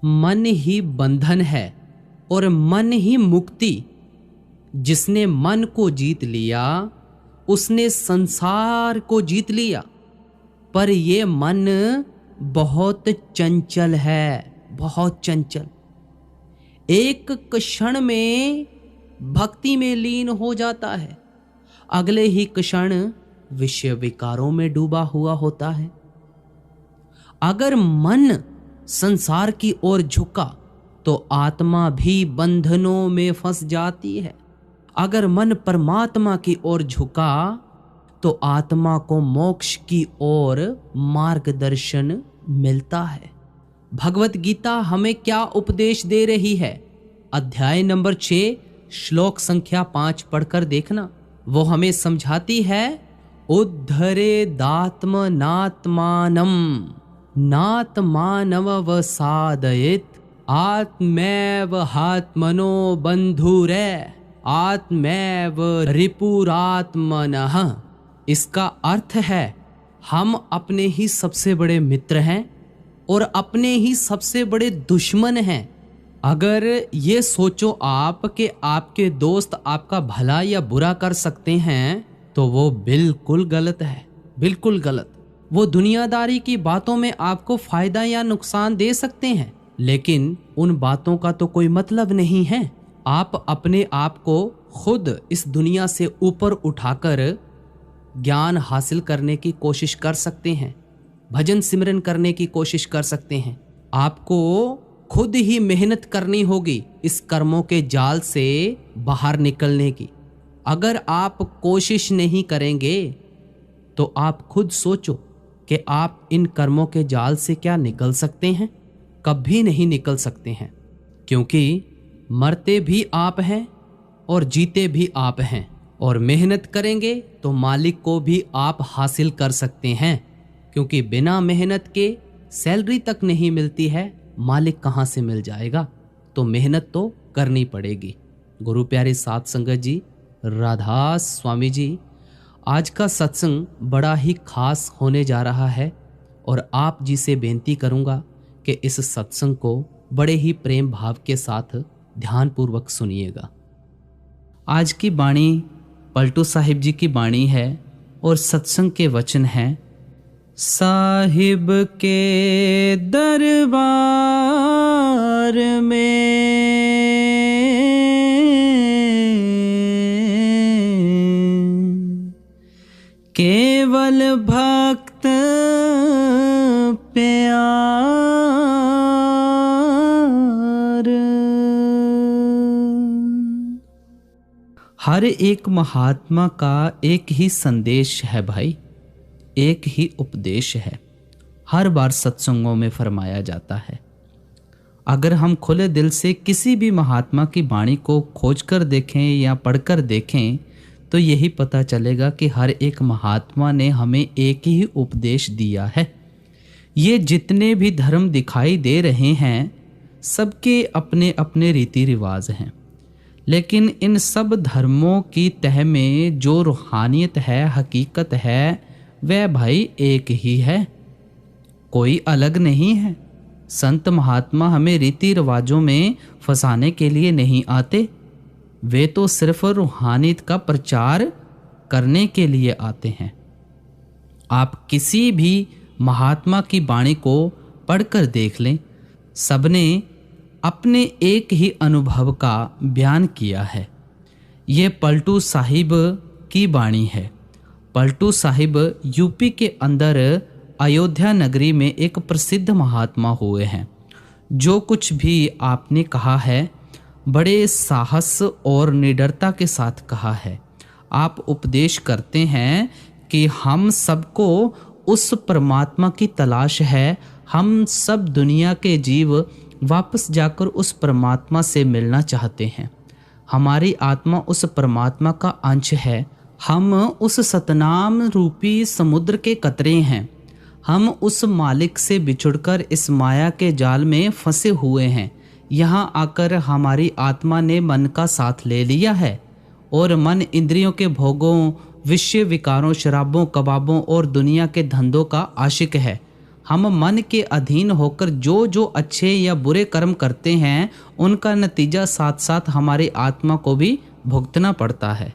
मन ही बंधन है और मन ही मुक्ति। जिसने मन को जीत लिया उसने संसार को जीत लिया। पर ये मन बहुत चंचल है, बहुत चंचल। एक क्षण में भक्ति में लीन हो जाता है, अगले ही क्षण विषय विकारों में डूबा हुआ होता है। अगर मन संसार की ओर झुका तो आत्मा भी बंधनों में फंस जाती है। अगर मन परमात्मा की ओर झुका तो आत्मा को मोक्ष की ओर मार्गदर्शन मिलता है। भगवत गीता हमें क्या उपदेश दे रही है? अध्याय नंबर 6 श्लोक संख्या 5 पढ़कर देखना। वो हमें समझाती है, उद्धरे दात्म नात्मानम नात्मानमवसादयेत आत्मैव हात्मनो बंधुरे आत्मैव रिपुरात्मनः। इसका अर्थ है हम अपने ही सबसे बड़े मित्र हैं और अपने ही सबसे बड़े दुश्मन हैं। अगर ये सोचो आप कि आपके दोस्त आपका भला या बुरा कर सकते हैं तो वो बिल्कुल गलत है, बिल्कुल गलत। वो दुनियादारी की बातों में आपको फायदा या नुकसान दे सकते हैं, लेकिन उन बातों का तो कोई मतलब नहीं है। आप अपने आप को खुद इस दुनिया से ऊपर उठाकर ज्ञान हासिल करने की कोशिश कर सकते हैं, भजन सिमरन करने की कोशिश कर सकते हैं। आपको खुद ही मेहनत करनी होगी इस कर्मों के जाल से बाहर निकलने की। अगर आप कोशिश नहीं करेंगे तो आप खुद सोचो कि आप इन कर्मों के जाल से क्या निकल सकते हैं? कभी नहीं निकल सकते हैं, क्योंकि मरते भी आप हैं और जीते भी आप हैं। और मेहनत करेंगे तो मालिक को भी आप हासिल कर सकते हैं, क्योंकि बिना मेहनत के सैलरी तक नहीं मिलती है, मालिक कहाँ से मिल जाएगा? तो मेहनत तो करनी पड़ेगी। गुरु प्यारे साध संगत जी, राधा स्वामी जी, आज का सत्संग बड़ा ही खास होने जा रहा है और आप जी से बेनती करूंगा कि इस सत्संग को बड़े ही प्रेम भाव के साथ ध्यानपूर्वक सुनिएगा। आज की बाणी पलटू साहिब जी की बाणी है और सत्संग के वचन हैं, साहिब के दरबार में केवल भक्त प्यार। हर एक महात्मा का एक ही संदेश है भाई, एक ही उपदेश है, हर बार सत्संगों में फरमाया जाता है। अगर हम खुले दिल से किसी भी महात्मा की वाणी को खोजकर देखें या पढ़कर देखें तो यही पता चलेगा कि हर एक महात्मा ने हमें एक ही उपदेश दिया है। ये जितने भी धर्म दिखाई दे रहे हैं सबके अपने अपने रीति रिवाज हैं, लेकिन इन सब धर्मों की तह में जो रूहानियत है, हकीकत है, वह भाई एक ही है, कोई अलग नहीं है। संत महात्मा हमें रीति रिवाजों में फंसाने के लिए नहीं आते, वे तो सिर्फ रूहानियत का प्रचार करने के लिए आते हैं। आप किसी भी महात्मा की वाणी को पढ़कर देख लें, सबने अपने एक ही अनुभव का बयान किया है। ये पलटू साहिब की वाणी है। पलटू साहिब यूपी के अंदर अयोध्या नगरी में एक प्रसिद्ध महात्मा हुए हैं। जो कुछ भी आपने कहा है बड़े साहस और निडरता के साथ कहा है। आप उपदेश करते हैं कि हम सबको उस परमात्मा की तलाश है, हम सब दुनिया के जीव वापस जाकर उस परमात्मा से मिलना चाहते हैं। हमारी आत्मा उस परमात्मा का अंश है, हम उस सतनाम रूपी समुद्र के कतरे हैं। हम उस मालिक से बिछुड़कर इस माया के जाल में फंसे हुए हैं। यहाँ आकर हमारी आत्मा ने मन का साथ ले लिया है और मन इंद्रियों के भोगों, विषय विकारों, शराबों, कबाबों और दुनिया के धंधों का आशिक है। हम मन के अधीन होकर जो जो अच्छे या बुरे कर्म करते हैं उनका नतीजा साथ साथ हमारी आत्मा को भी भुगतना पड़ता है।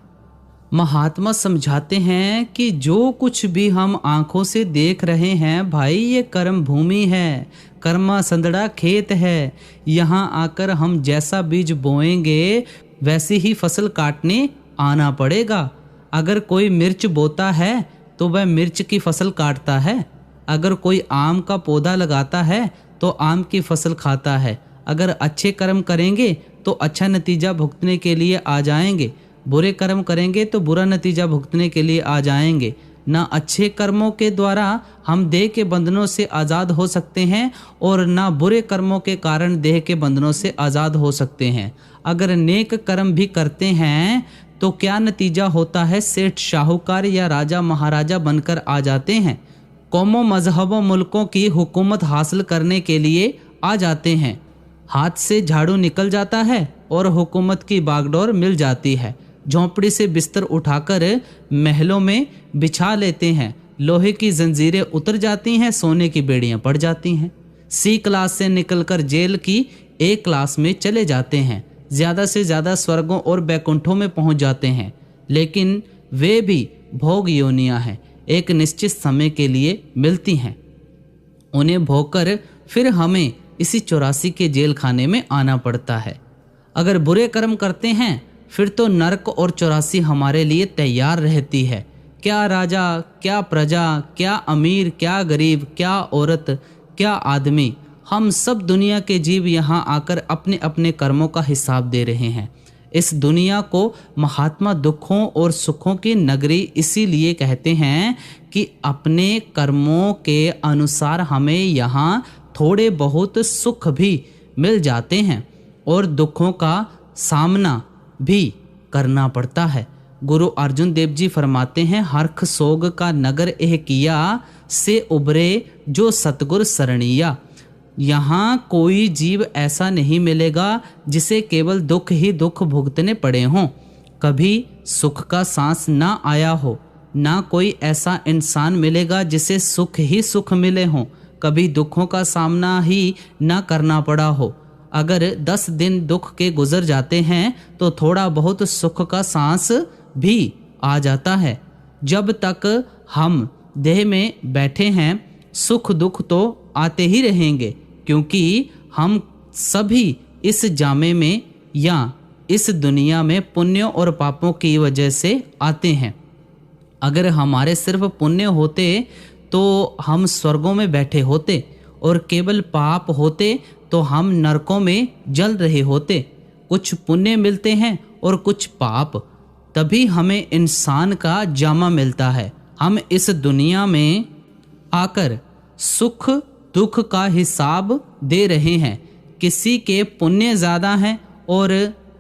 महात्मा समझाते हैं कि जो कुछ भी हम आंखों से देख रहे हैं भाई, ये कर्म भूमि है, कर्मा संदड़ा खेत है। यहाँ आकर हम जैसा बीज बोएंगे वैसी ही फसल काटने आना पड़ेगा। अगर कोई मिर्च बोता है तो वह मिर्च की फसल काटता है। अगर कोई आम का पौधा लगाता है तो आम की फसल खाता है। अगर अच्छे कर्म करेंगे तो अच्छा नतीजा भुगतने के लिए आ जाएंगे, बुरे कर्म करेंगे तो बुरा नतीजा भुगतने के लिए आ जाएंगे। ना अच्छे कर्मों के द्वारा हम देह के बंधनों से आज़ाद हो सकते हैं और ना बुरे कर्मों के कारण देह के बंधनों से आज़ाद हो सकते हैं। अगर नेक कर्म भी करते हैं तो क्या नतीजा होता है, सेठ साहूकार या राजा महाराजा बनकर आ जाते हैं, कौमों मजहबों मुल्कों की हुकूमत हासिल करने के लिए आ जाते हैं। हाथ से झाड़ू निकल जाता है और हुकूमत की बागडोर मिल जाती है। झोंपड़ी से बिस्तर उठाकर महलों में बिछा लेते हैं। लोहे की जंजीरें उतर जाती हैं, सोने की बेड़ियां पड़ जाती हैं। सी क्लास से निकलकर जेल की ए क्लास में चले जाते हैं। ज़्यादा से ज़्यादा स्वर्गों और बैकुंठों में पहुंच जाते हैं, लेकिन वे भी भोग योनियां हैं, एक निश्चित समय के लिए मिलती हैं। उन्हें भोगकर फिर हमें इसी 84 के जेल खाने में आना पड़ता है। अगर बुरे कर्म करते हैं फिर तो नरक और 84 हमारे लिए तैयार रहती है। क्या राजा, क्या प्रजा, क्या अमीर, क्या गरीब, क्या औरत, क्या आदमी, हम सब दुनिया के जीव यहाँ आकर अपने अपने कर्मों का हिसाब दे रहे हैं। इस दुनिया को महात्मा दुखों और सुखों की नगरी इसीलिए कहते हैं कि अपने कर्मों के अनुसार हमें यहाँ थोड़े बहुत सुख भी मिल जाते हैं और दुखों का सामना भी करना पड़ता है। गुरु अर्जुन देव जी फरमाते हैं, हर्ख सोग का नगर एह किया, से उबरे जो सतगुर सरणिया। यहाँ कोई जीव ऐसा नहीं मिलेगा जिसे केवल दुख ही दुख भुगतने पड़े हों, कभी सुख का सांस ना आया हो। ना कोई ऐसा इंसान मिलेगा जिसे सुख ही सुख मिले हों, कभी दुखों का सामना ही ना करना पड़ा हो। अगर 10 दिन दुख के गुजर जाते हैं तो थोड़ा बहुत सुख का सांस भी आ जाता है। जब तक हम देह में बैठे हैं सुख दुख तो आते ही रहेंगे, क्योंकि हम सभी इस जामे में या इस दुनिया में पुण्यों और पापों की वजह से आते हैं। अगर हमारे सिर्फ पुण्य होते तो हम स्वर्गों में बैठे होते और केवल पाप होते तो हम नरकों में जल रहे होते। कुछ पुण्य मिलते हैं और कुछ पाप, तभी हमें इंसान का जामा मिलता है। हम इस दुनिया में आकर सुख दुख का हिसाब दे रहे हैं। किसी के पुण्य ज़्यादा हैं और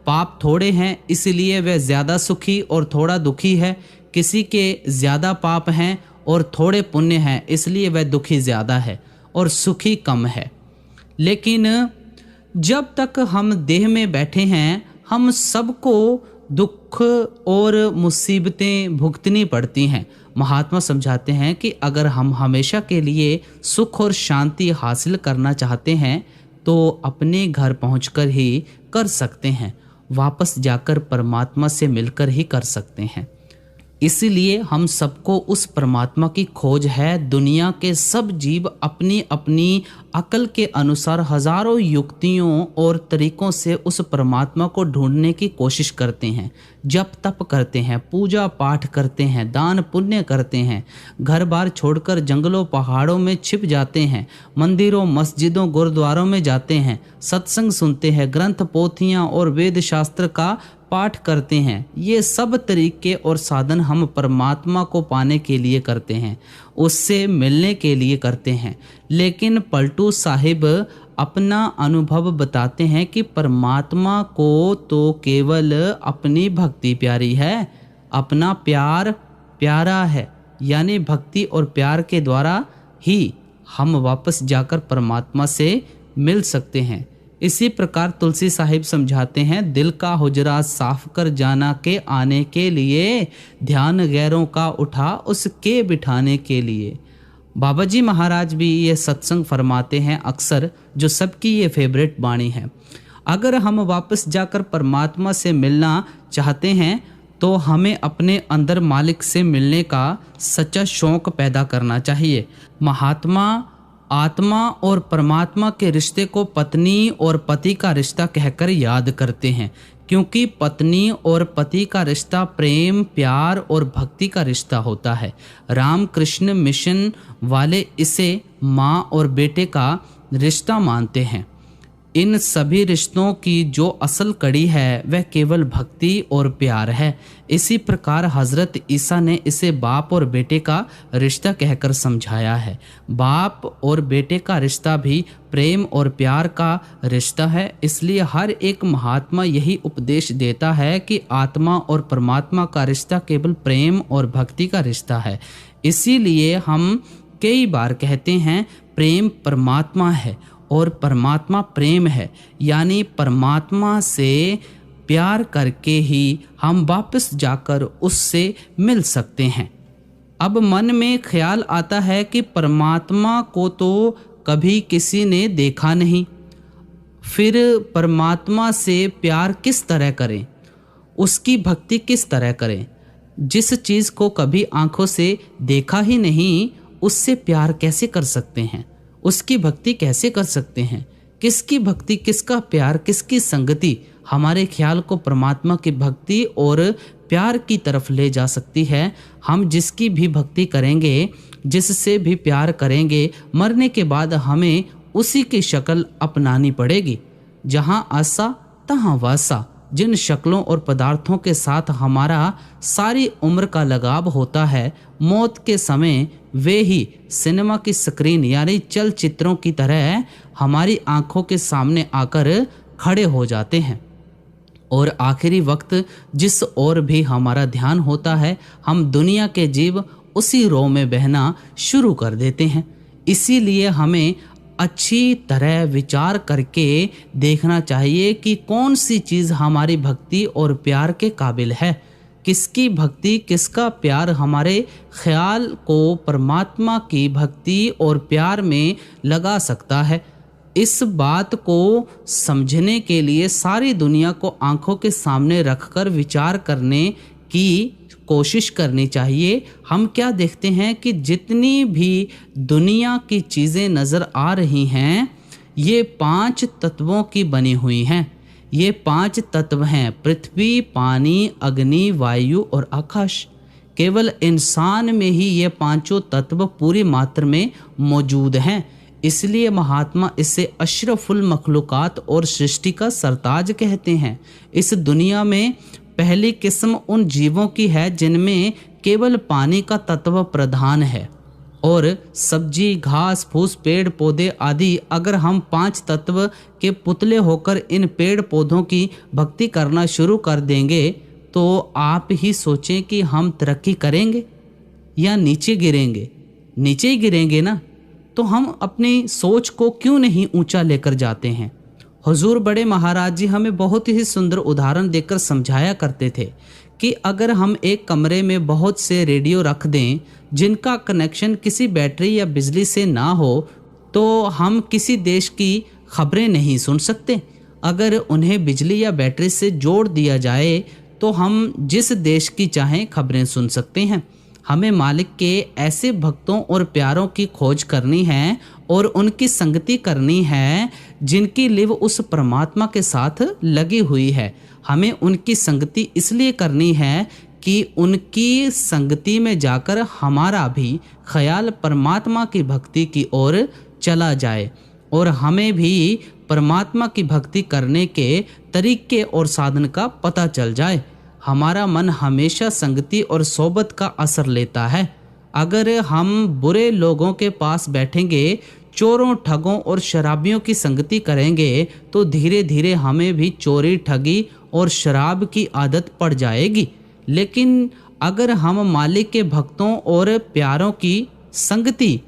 पाप थोड़े हैं, इसलिए वह ज़्यादा सुखी और थोड़ा दुखी है। किसी के ज़्यादा पाप हैं और थोड़े पुण्य हैं, इसलिए वह दुखी ज़्यादा है और सुखी कम है। लेकिन जब तक हम देह में बैठे हैं हम सबको दुख और मुसीबतें भुगतनी पड़ती हैं। महात्मा समझाते हैं कि अगर हम हमेशा के लिए सुख और शांति हासिल करना चाहते हैं तो अपने घर पहुंचकर ही कर सकते हैं, वापस जाकर परमात्मा से मिलकर ही कर सकते हैं। इसीलिए हम सबको उस परमात्मा की खोज है। दुनिया के सब जीव अपनी अपनी अकल के अनुसार हजारों युक्तियों और तरीकों से उस परमात्मा को ढूंढने की कोशिश करते हैं। जप तप करते हैं, पूजा पाठ करते हैं, दान पुण्य करते हैं, घर बार छोड़कर जंगलों पहाड़ों में छिप जाते हैं, मंदिरों मस्जिदों गुरुद्वारों में जाते हैं, सत्संग सुनते हैं, ग्रंथ पोथियाँ और वेद शास्त्र का पाठ करते हैं। ये सब तरीके और साधन हम परमात्मा को पाने के लिए करते हैं, उससे मिलने के लिए करते हैं। लेकिन पलटू साहिब अपना अनुभव बताते हैं कि परमात्मा को तो केवल अपनी भक्ति प्यारी है, अपना प्यार प्यारा है। यानी भक्ति और प्यार के द्वारा ही हम वापस जाकर परमात्मा से मिल सकते हैं। इसी प्रकार तुलसी साहिब समझाते हैं, दिल का हुजरा साफ कर जाना के आने के लिए, ध्यान गैरों का उठा उसके बिठाने के लिए। बाबा जी महाराज भी ये सत्संग फरमाते हैं अक्सर, जो सबकी ये फेवरेट वाणी है। अगर हम वापस जाकर परमात्मा से मिलना चाहते हैं तो हमें अपने अंदर मालिक से मिलने का सच्चा शौक पैदा करना चाहिए। महात्मा आत्मा और परमात्मा के रिश्ते को पत्नी और पति का रिश्ता कहकर याद करते हैं, क्योंकि पत्नी और पति का रिश्ता प्रेम, प्यार और भक्ति का रिश्ता होता है। रामकृष्ण मिशन वाले इसे माँ और बेटे का रिश्ता मानते हैं। इन सभी रिश्तों की जो असल कड़ी है वह केवल भक्ति और प्यार है। इसी प्रकार हजरत ईसा ने इसे बाप और बेटे का रिश्ता कहकर समझाया है। बाप और बेटे का रिश्ता भी प्रेम और प्यार का रिश्ता है। इसलिए हर एक महात्मा यही उपदेश देता है कि आत्मा और परमात्मा का रिश्ता केवल प्रेम और भक्ति का रिश्ता है। इसीलिए हम कई बार कहते हैं प्रेम परमात्मा है और परमात्मा प्रेम है, यानी परमात्मा से प्यार करके ही हम वापस जाकर उससे मिल सकते हैं। अब मन में ख्याल आता है कि परमात्मा को तो कभी किसी ने देखा नहीं, फिर परमात्मा से प्यार किस तरह करें, उसकी भक्ति किस तरह करें। जिस चीज़ को कभी आंखों से देखा ही नहीं उससे प्यार कैसे कर सकते हैं, उसकी भक्ति कैसे कर सकते हैं। किसकी भक्ति, किसका प्यार, किसकी संगति हमारे ख्याल को परमात्मा की भक्ति और प्यार की तरफ ले जा सकती है। हम जिसकी भी भक्ति करेंगे, जिससे भी प्यार करेंगे, मरने के बाद हमें उसी की शक्ल अपनानी पड़ेगी। जहाँ आसा तहाँ वासा। जिन शक्लों और पदार्थों के साथ हमारा सारी उम्र का लगाव होता है, मौत के समय वे ही सिनेमा की स्क्रीन यानी चलचित्रों की तरह हमारी आंखों के सामने आकर खड़े हो जाते हैं। और आखिरी वक्त जिस ओर भी हमारा ध्यान होता है, हम दुनिया के जीव उसी रो में बहना शुरू कर देते हैं। इसीलिए हमें अच्छी तरह विचार करके देखना चाहिए कि कौन सी चीज़ हमारी भक्ति और प्यार के काबिल है। किसकी भक्ति, किसका प्यार हमारे ख्याल को परमात्मा की भक्ति और प्यार में लगा सकता है। इस बात को समझने के लिए सारी दुनिया को आंखों के सामने रखकर विचार करने की कोशिश करनी चाहिए। हम क्या देखते हैं कि जितनी भी दुनिया की चीज़ें नज़र आ रही हैं ये 5 तत्वों की बनी हुई हैं। ये 5 तत्व हैं पृथ्वी, पानी, अग्नि, वायु और आकाश। केवल इंसान में ही ये 5 तत्व पूरी मात्रा में मौजूद हैं। इसलिए महात्मा इसे अशरफुल मखलूकात और सृष्टि का सरताज कहते हैं। इस दुनिया में पहली किस्म उन जीवों की है जिनमें केवल पानी का तत्व प्रधान है, और सब्जी, घास फूस, पेड़ पौधे आदि। अगर हम 5 तत्व के पुतले होकर इन पेड़ पौधों की भक्ति करना शुरू कर देंगे तो आप ही सोचें कि हम तरक्की करेंगे या नीचे गिरेंगे। नीचे ही गिरेंगे ना। तो हम अपनी सोच को क्यों नहीं ऊंचा लेकर जाते हैं। हुजूर बड़े महाराज जी हमें बहुत ही सुंदर उदाहरण देकर समझाया करते थे कि अगर हम एक कमरे में बहुत से रेडियो रख दें जिनका कनेक्शन किसी बैटरी या बिजली से ना हो तो हम किसी देश की खबरें नहीं सुन सकते। अगर उन्हें बिजली या बैटरी से जोड़ दिया जाए तो हम जिस देश की चाहें खबरें सुन सकते हैं। हमें मालिक के ऐसे भक्तों और प्यारों की खोज करनी है और उनकी संगति करनी है जिनकी लिव उस परमात्मा के साथ लगी हुई है। हमें उनकी संगति इसलिए करनी है कि उनकी संगति में जाकर हमारा भी ख्याल परमात्मा की भक्ति की ओर चला जाए और हमें भी परमात्मा की भक्ति करने के तरीके और साधन का पता चल जाए। हमारा मन हमेशा संगति और सोबत का असर लेता है। अगर हम बुरे लोगों के पास बैठेंगे, चोरों, ठगों और शराबियों की संगति करेंगे तो धीरे धीरे हमें भी चोरी, ठगी और शराब की आदत पड़ जाएगी। लेकिन अगर हम मालिक के भक्तों और प्यारों की संगति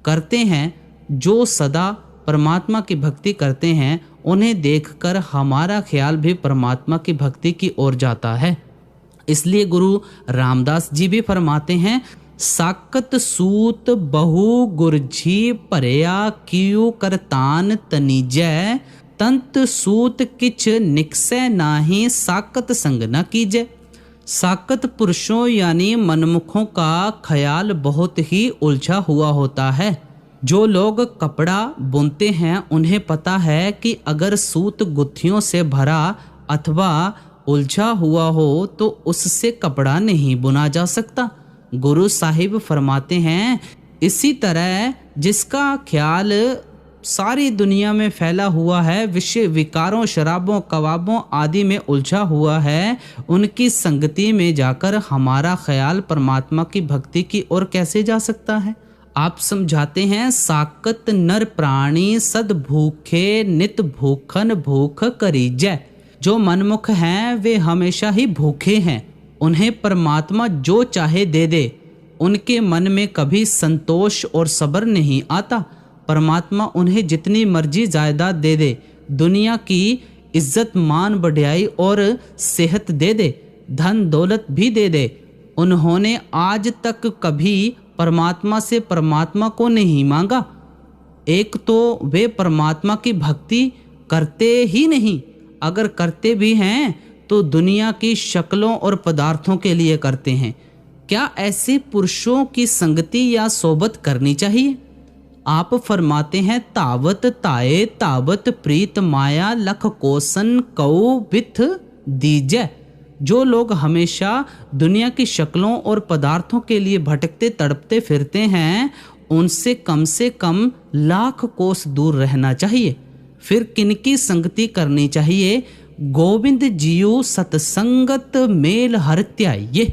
करते हैं जो सदा परमात्मा की भक्ति करते हैं, उन्हें देखकर हमारा ख्याल भी परमात्मा की भक्ति की ओर जाता है। इसलिए गुरु रामदास जी भी फरमाते हैं, साकत सूत बहु गुरझी भरिया कियु करतान तनीजै तंत सूत किछ निकसै नाही साकत संग न कीजै। साकत पुरुषों यानी मनमुखों का ख्याल बहुत ही उलझा हुआ होता है। जो लोग कपड़ा बुनते हैं उन्हें पता है कि अगर सूत गुत्थियों से भरा अथवा उलझा हुआ हो तो उससे कपड़ा नहीं बुना जा सकता। गुरु साहिब फरमाते हैं, इसी तरह जिसका ख्याल सारी दुनिया में फैला हुआ है, विषय विकारों शराबों कबाबों आदि में उलझा हुआ है, उनकी संगति में जाकर हमारा ख्याल परमात्मा की भक्ति की ओर कैसे जा सकता है। आप समझाते हैं, साकत नर प्राणी सद भूखे नित भूखन भूख करीजै। जो मनमुख हैं वे हमेशा ही भूखे हैं, उन्हें परमात्मा जो चाहे दे दे, उनके मन में कभी संतोष और सब्र नहीं आता। परमात्मा उन्हें जितनी मर्जी जायदाद दे दे, दुनिया की इज्जत मान बढ़ाई और सेहत दे दे, धन दौलत भी दे दे, उन्होंने आज तक कभी परमात्मा से परमात्मा को नहीं मांगा। एक तो वे परमात्मा की भक्ति करते ही नहीं, अगर करते भी हैं तो दुनिया की शक्लों और पदार्थों के लिए करते हैं। क्या ऐसे पुरुषों की संगति या सोबत करनी चाहिए? आप फरमाते हैं, तावत ताए तावत प्रीत माया लख कोसन कौ बिथ दीजै। जो लोग हमेशा दुनिया की शक्लों और पदार्थों के लिए भटकते तड़पते फिरते हैं, उनसे कम लाख कोस दूर रहना चाहिए। फिर किनकी संगति करनी चाहिए? गोविंद जीव सत्संगत मेल हरत्याये।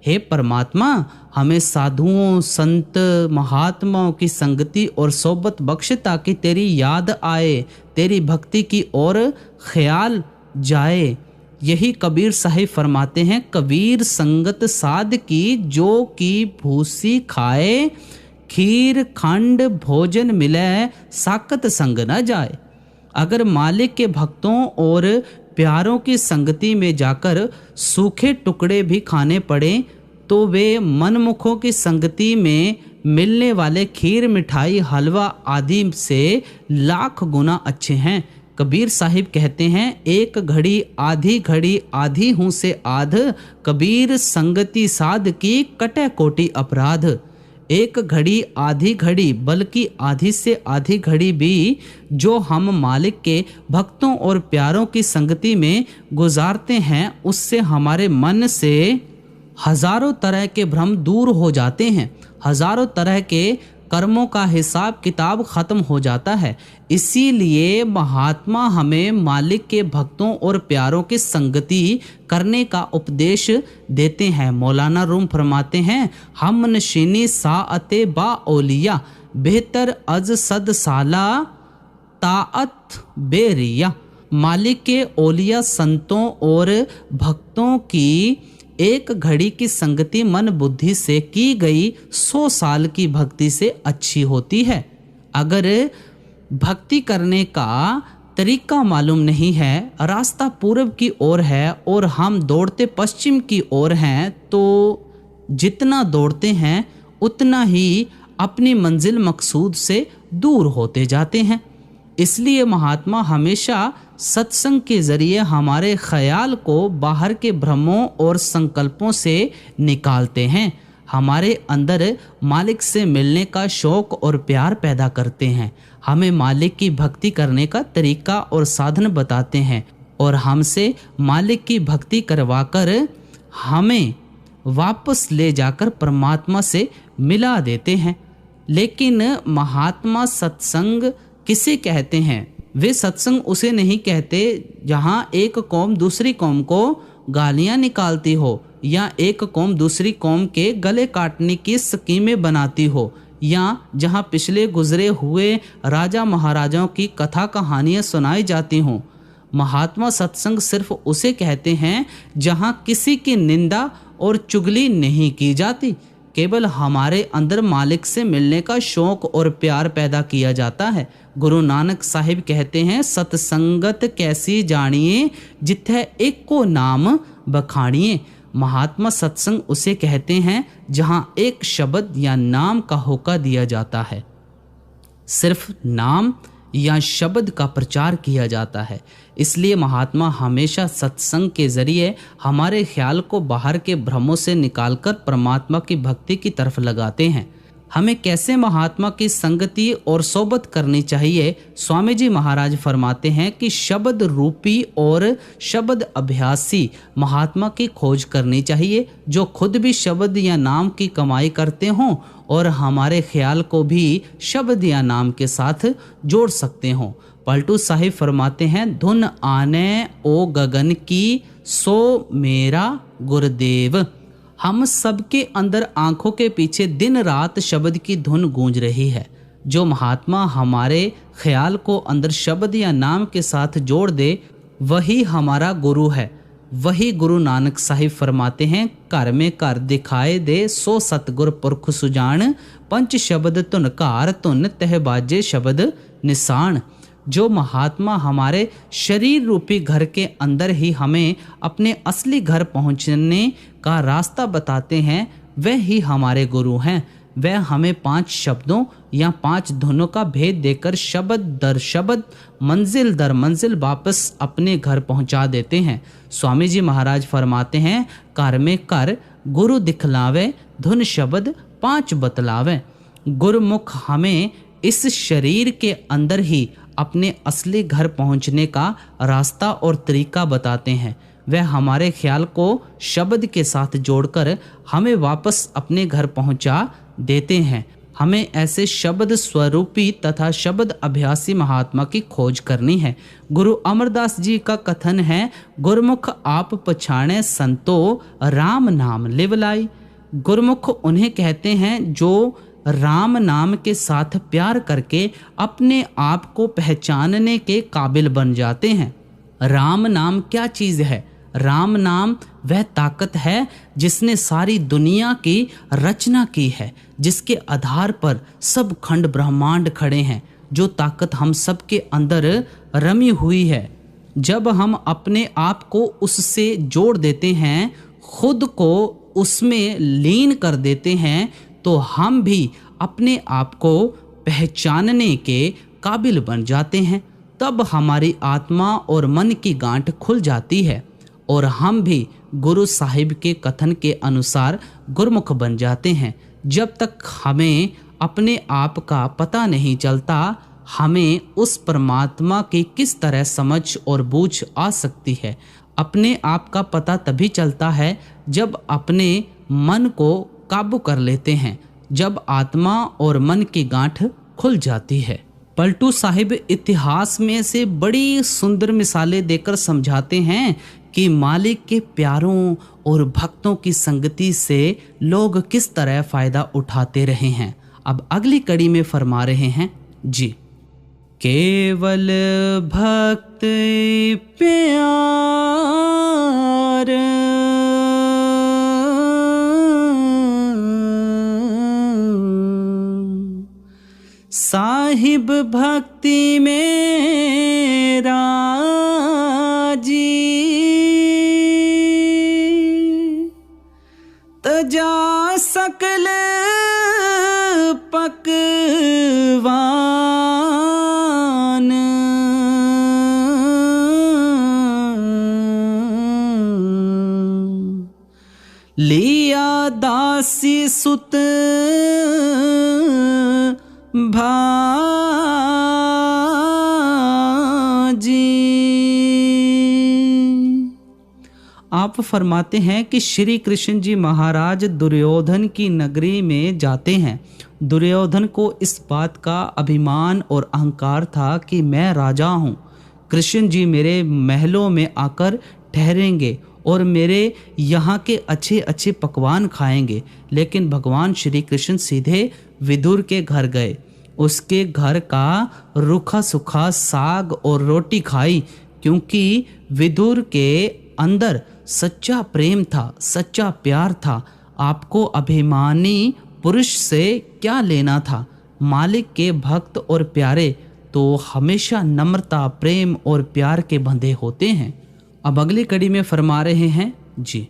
हे परमात्मा, हमें साधुओं संत महात्माओं की संगति और सोबत बख्श ताकि तेरी याद आए, तेरी भक्ति की ओर ख्याल जाए। यही कबीर साहिब फरमाते हैं, कबीर संगत साध की जो की भूसी खाए, खीर खंड भोजन मिले साकत संग न जाए। अगर मालिक के भक्तों और प्यारों की संगति में जाकर सूखे टुकड़े भी खाने पड़े तो वे मनमुखों की संगति में मिलने वाले खीर मिठाई हलवा आदि से लाख गुना अच्छे हैं। कबीर साहिब कहते हैं, एक घड़ी आधी हूँ से आध, कबीर संगति साध की कटे कोटि अपराध। एक घड़ी बल्कि आधी से आधी घड़ी भी जो हम मालिक के भक्तों और प्यारों की संगति में गुजारते हैं, उससे हमारे मन से हजारों तरह के भ्रम दूर हो जाते हैं, हजारों तरह के कर्मों का हिसाब किताब खत्म हो जाता है। इसीलिए महात्मा हमें मालिक के भक्तों और प्यारों की संगति करने का उपदेश देते हैं। मौलाना रूम फरमाते हैं, हम नशीनी साअते बा ओलिया बेहतर अज सद साला ताअत बेरिया। मालिक के ओलिया संतों और भक्तों की एक घड़ी की संगति मन बुद्धि से की गई 100 साल की भक्ति से अच्छी होती है। अगर भक्ति करने का तरीका मालूम नहीं है, रास्ता पूर्व की ओर है और हम दौड़ते पश्चिम की ओर हैं, तो जितना दौड़ते हैं उतना ही अपनी मंजिल मकसूद से दूर होते जाते हैं। इसलिए महात्मा हमेशा सत्संग के जरिए हमारे ख्याल को बाहर के भ्रमों और संकल्पों से निकालते हैं, हमारे अंदर मालिक से मिलने का शौक और प्यार पैदा करते हैं, हमें मालिक की भक्ति करने का तरीका और साधन बताते हैं और हमसे मालिक की भक्ति करवाकर हमें वापस ले जाकर परमात्मा से मिला देते हैं। लेकिन महात्मा सत्संग किसे कहते हैं? वे सत्संग उसे नहीं कहते जहाँ एक कौम दूसरी कौम को गालियाँ निकालती हो या एक कौम दूसरी कौम के गले काटने की स्कीमें बनाती हो या जहाँ पिछले गुजरे हुए राजा महाराजाओं की कथा कहानियाँ सुनाई जाती हों। महात्मा सत्संग सिर्फ उसे कहते हैं जहाँ किसी की निंदा और चुगली नहीं की जाती, केवल हमारे अंदर मालिक से मिलने का शौक और प्यार पैदा किया जाता है। गुरु नानक साहिब कहते हैं, सत्संगत कैसी जानिए जिथे एको नाम बखानिए। महात्मा सत्संग उसे कहते हैं जहां एक शब्द या नाम का होका दिया जाता है, सिर्फ नाम या शब्द का प्रचार किया जाता है। इसलिए महात्मा हमेशा सत्संग के जरिए हमारे ख्याल को बाहर के भ्रमों से निकालकर परमात्मा की भक्ति की तरफ लगाते हैं। हमें कैसे महात्मा की संगति और सोबत करनी चाहिए? स्वामी जी महाराज फरमाते हैं कि शब्द रूपी और शब्द अभ्यासी महात्मा की खोज करनी चाहिए, जो खुद भी शब्द या नाम की कमाई करते हों और हमारे ख्याल को भी शब्द या नाम के साथ जोड़ सकते हों। पलटू साहिब फरमाते हैं, धुन आने ओ गगन की सो मेरा गुरुदेव। हम सबके अंदर आंखों के पीछे दिन रात शब्द की धुन गूंज रही है। जो महात्मा हमारे ख्याल को अंदर शब्द या नाम के साथ जोड़ दे, वही हमारा गुरु है। वही गुरु नानक साहिब फरमाते हैं, घर में घर दिखाए दे सो सतगुर पुरख सुजान, पंच शब्द धुन कार धुन तह बाजे शब्द निशान। जो महात्मा हमारे शरीर रूपी घर के अंदर ही हमें अपने असली घर पहुंचने का रास्ता बताते हैं, वह ही हमारे गुरु हैं। वह हमें 5 शब्दों या 5 धुनों का भेद देकर शब्द दर शब्द, मंजिल दर मंजिल वापस अपने घर पहुंचा देते हैं। स्वामी जी महाराज फरमाते हैं, कर में कर गुरु दिखलावे, धुन शब्द 5 बतलावे। गुरुमुख हमें इस शरीर के अंदर ही अपने असली घर पहुंचने का रास्ता और तरीका बताते हैं। वह हमारे ख्याल को शब्द के साथ जोड़कर हमें वापस अपने घर पहुंचा देते हैं। हमें ऐसे शब्द स्वरूपी तथा शब्द अभ्यासी महात्मा की खोज करनी है। गुरु अमरदास जी का कथन है, गुरमुख आप पछाणे संतो राम नाम लिवलाई। गुरमुख उन्हें कहते हैं जो राम नाम के साथ प्यार करके अपने आप को पहचानने के काबिल बन जाते हैं। राम नाम क्या चीज़ है? राम नाम वह ताकत है जिसने सारी दुनिया की रचना की है, जिसके आधार पर सब खंड ब्रह्मांड खड़े हैं। जो ताकत हम सब के अंदर रमी हुई है, जब हम अपने आप को उससे जोड़ देते हैं, खुद को उसमें लीन कर देते हैं, तो हम भी अपने आप को पहचानने के काबिल बन जाते हैं। तब हमारी आत्मा और मन की गांठ खुल जाती है और हम भी गुरु साहिब के कथन के अनुसार गुरमुख बन जाते हैं। जब तक हमें अपने आप का पता नहीं चलता, हमें उस परमात्मा की किस तरह समझ और बूझ आ सकती है। अपने आप का पता तभी चलता है जब अपने मन को काबू कर लेते हैं, जब आत्मा और मन की गांठ खुल जाती है। पलटू साहिब इतिहास में से बड़ी सुंदर मिसालें देकर समझाते हैं कि मालिक के प्यारों और भक्तों की संगति से लोग किस तरह फ़ायदा उठाते रहे हैं। अब अगली कड़ी में फरमा रहे हैं जी, केवल भक्त प्यार साहिब भक्ति में राजी, तजा सकल पकवान, लिया दासी सुत भाजी। आप फरमाते हैं कि श्री कृष्ण जी महाराज दुर्योधन की नगरी में जाते हैं। दुर्योधन को इस बात का अभिमान और अहंकार था कि मैं राजा हूँ, कृष्ण जी मेरे महलों में आकर ठहरेंगे और मेरे यहाँ के अच्छे अच्छे पकवान खाएंगे। लेकिन भगवान श्री कृष्ण सीधे विदुर के घर गए, उसके घर का रूखा सूखा साग और रोटी खाई, क्योंकि विदुर के अंदर सच्चा प्रेम था, सच्चा प्यार था। आपको अभिमानी पुरुष से क्या लेना था? मालिक के भक्त और प्यारे तो हमेशा नम्रता, प्रेम और प्यार के बंधे होते हैं। अब अगली कड़ी में फरमा रहे हैं जी,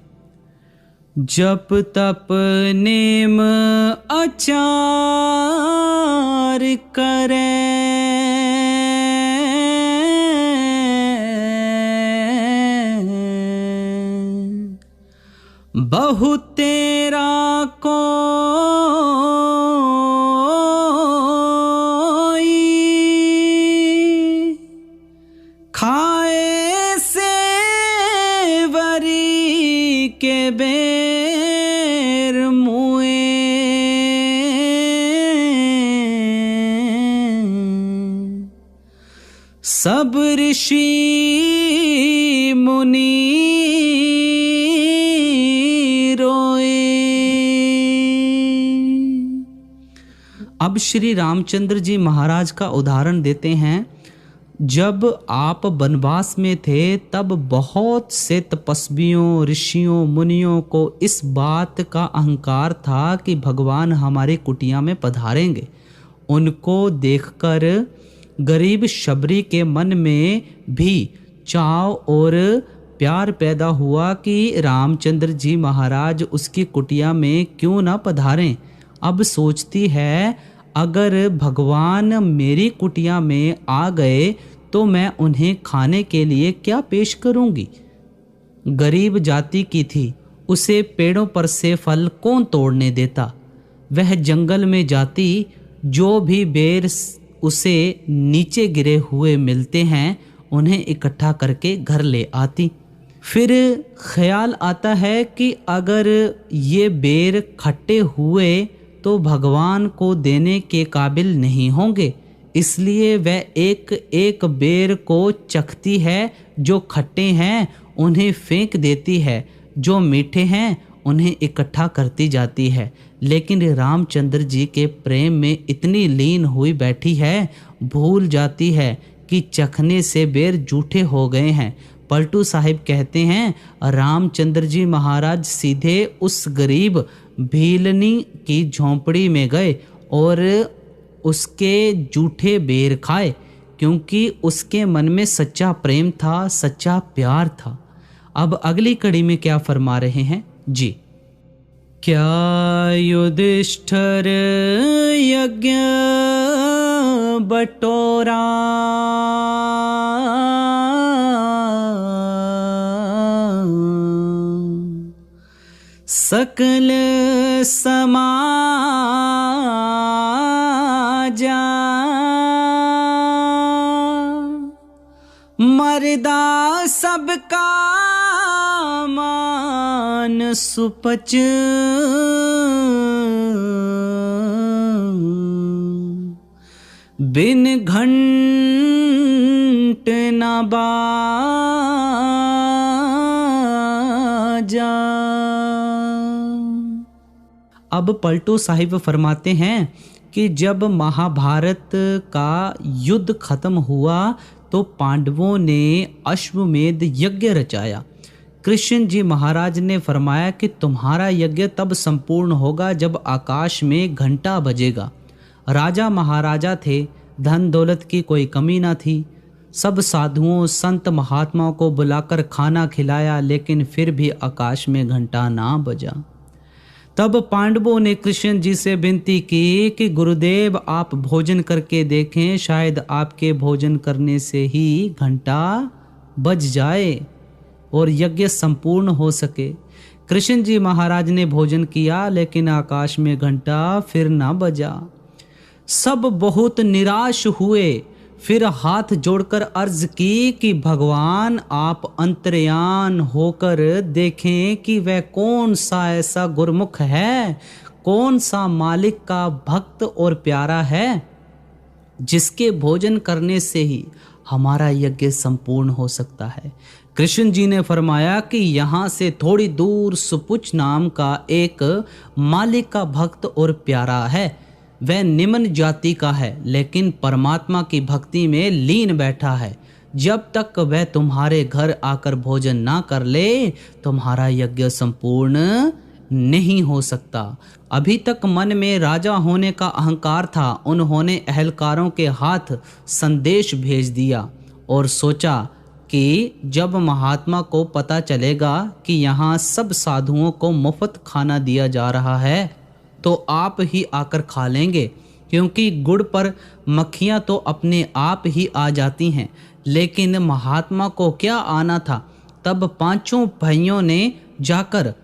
जप तप नेम आचार करे, बहु तेरा कोई, खाए से वरी के बेर मुए, सब ऋषि मुनि अब श्री रामचंद्र जी महाराज का उदाहरण देते हैं। जब आप वनवास में थे तब बहुत से तपस्वियों, ऋषियों, मुनियों को इस बात का अहंकार था कि भगवान हमारी कुटिया में पधारेंगे। उनको देखकर गरीब शबरी के मन में भी चाव और प्यार पैदा हुआ कि रामचंद्र जी महाराज उसकी कुटिया में क्यों ना पधारें। अब सोचती है, अगर भगवान मेरी कुटिया में आ गए तो मैं उन्हें खाने के लिए क्या पेश करूंगी। गरीब जाति की थी, उसे पेड़ों पर से फल कौन तोड़ने देता। वह जंगल में जाती, जो भी बेर उसे नीचे गिरे हुए मिलते हैं उन्हें इकट्ठा करके घर ले आती। फिर ख्याल आता है कि अगर ये बेर खट्टे हुए तो भगवान को देने के काबिल नहीं होंगे, इसलिए वह एक एक बेर को चखती है। जो खट्टे हैं उन्हें फेंक देती है, जो मीठे हैं उन्हें इकट्ठा करती जाती है। लेकिन रामचंद्र जी के प्रेम में इतनी लीन हुई बैठी है, भूल जाती है कि चखने से बेर जूठे हो गए हैं। पलटू साहिब कहते हैं, रामचंद्र जी महाराज सीधे उस गरीब भीलनी की झोंपड़ी में गए और उसके जूठे बेर खाए, क्योंकि उसके मन में सच्चा प्रेम था, सच्चा प्यार था। अब अगली कड़ी में क्या फरमा रहे हैं जी। क्या युधिष्ठिर यज्ञ बटोरा, सकल समाजा, मर्दा सबका मान सुपच, बिन घंट न बाजा। अब पलटू साहिब फरमाते हैं कि जब महाभारत का युद्ध खत्म हुआ तो पांडवों ने अश्वमेध यज्ञ रचाया। कृष्ण जी महाराज ने फरमाया कि तुम्हारा यज्ञ तब संपूर्ण होगा जब आकाश में घंटा बजेगा। राजा महाराजा थे, धन दौलत की कोई कमी ना थी। सब साधुओं संत महात्माओं को बुलाकर खाना खिलाया, लेकिन फिर भी आकाश में घंटा ना बजा। तब पांडवों ने कृष्ण जी से विनती की कि गुरुदेव आप भोजन करके देखें, शायद आपके भोजन करने से ही घंटा बज जाए और यज्ञ संपूर्ण हो सके। कृष्ण जी महाराज ने भोजन किया, लेकिन आकाश में घंटा फिर ना बजा। सब बहुत निराश हुए। फिर हाथ जोड़कर अर्ज की कि भगवान आप अंतर्यान होकर देखें कि वह कौन सा ऐसा गुरमुख है, कौन सा मालिक का भक्त और प्यारा है जिसके भोजन करने से ही हमारा यज्ञ संपूर्ण हो सकता है। कृष्ण जी ने फरमाया कि यहाँ से थोड़ी दूर सुपुच नाम का एक मालिक का भक्त और प्यारा है। वह निम्न जाति का है, लेकिन परमात्मा की भक्ति में लीन बैठा है। जब तक वह तुम्हारे घर आकर भोजन ना कर ले, तुम्हारा यज्ञ संपूर्ण नहीं हो सकता। अभी तक मन में राजा होने का अहंकार था। उन्होंने अहलकारों के हाथ संदेश भेज दिया और सोचा कि जब महात्मा को पता चलेगा कि यहाँ सब साधुओं को मुफ्त खाना दिया जा रहा है तो आप ही आकर खा लेंगे, क्योंकि गुड़ पर मक्खियाँ तो अपने आप ही आ जाती हैं। लेकिन महात्मा को क्या आना था। तब पांचों भाइयों ने जाकर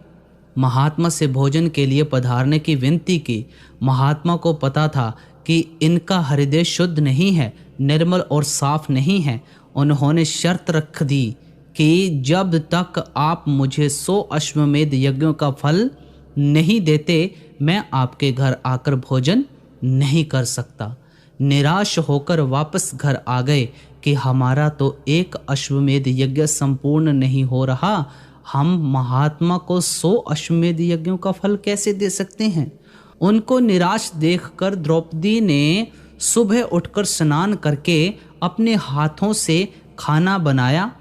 महात्मा से भोजन के लिए पधारने की विनती की। महात्मा को पता था कि इनका हृदय शुद्ध नहीं है, निर्मल और साफ नहीं है। उन्होंने शर्त रख दी कि जब तक आप मुझे 100 अश्वमेध यज्ञों का फल नहीं देते मैं आपके घर आकर भोजन नहीं कर सकता। निराश होकर वापस घर आ गए कि हमारा तो एक अश्वमेध यज्ञ संपूर्ण नहीं हो रहा, हम महात्मा को 100 अश्वमेध यज्ञों का फल कैसे दे सकते हैं। उनको निराश देखकर द्रौपदी ने सुबह उठकर स्नान करके अपने हाथों से खाना बनाया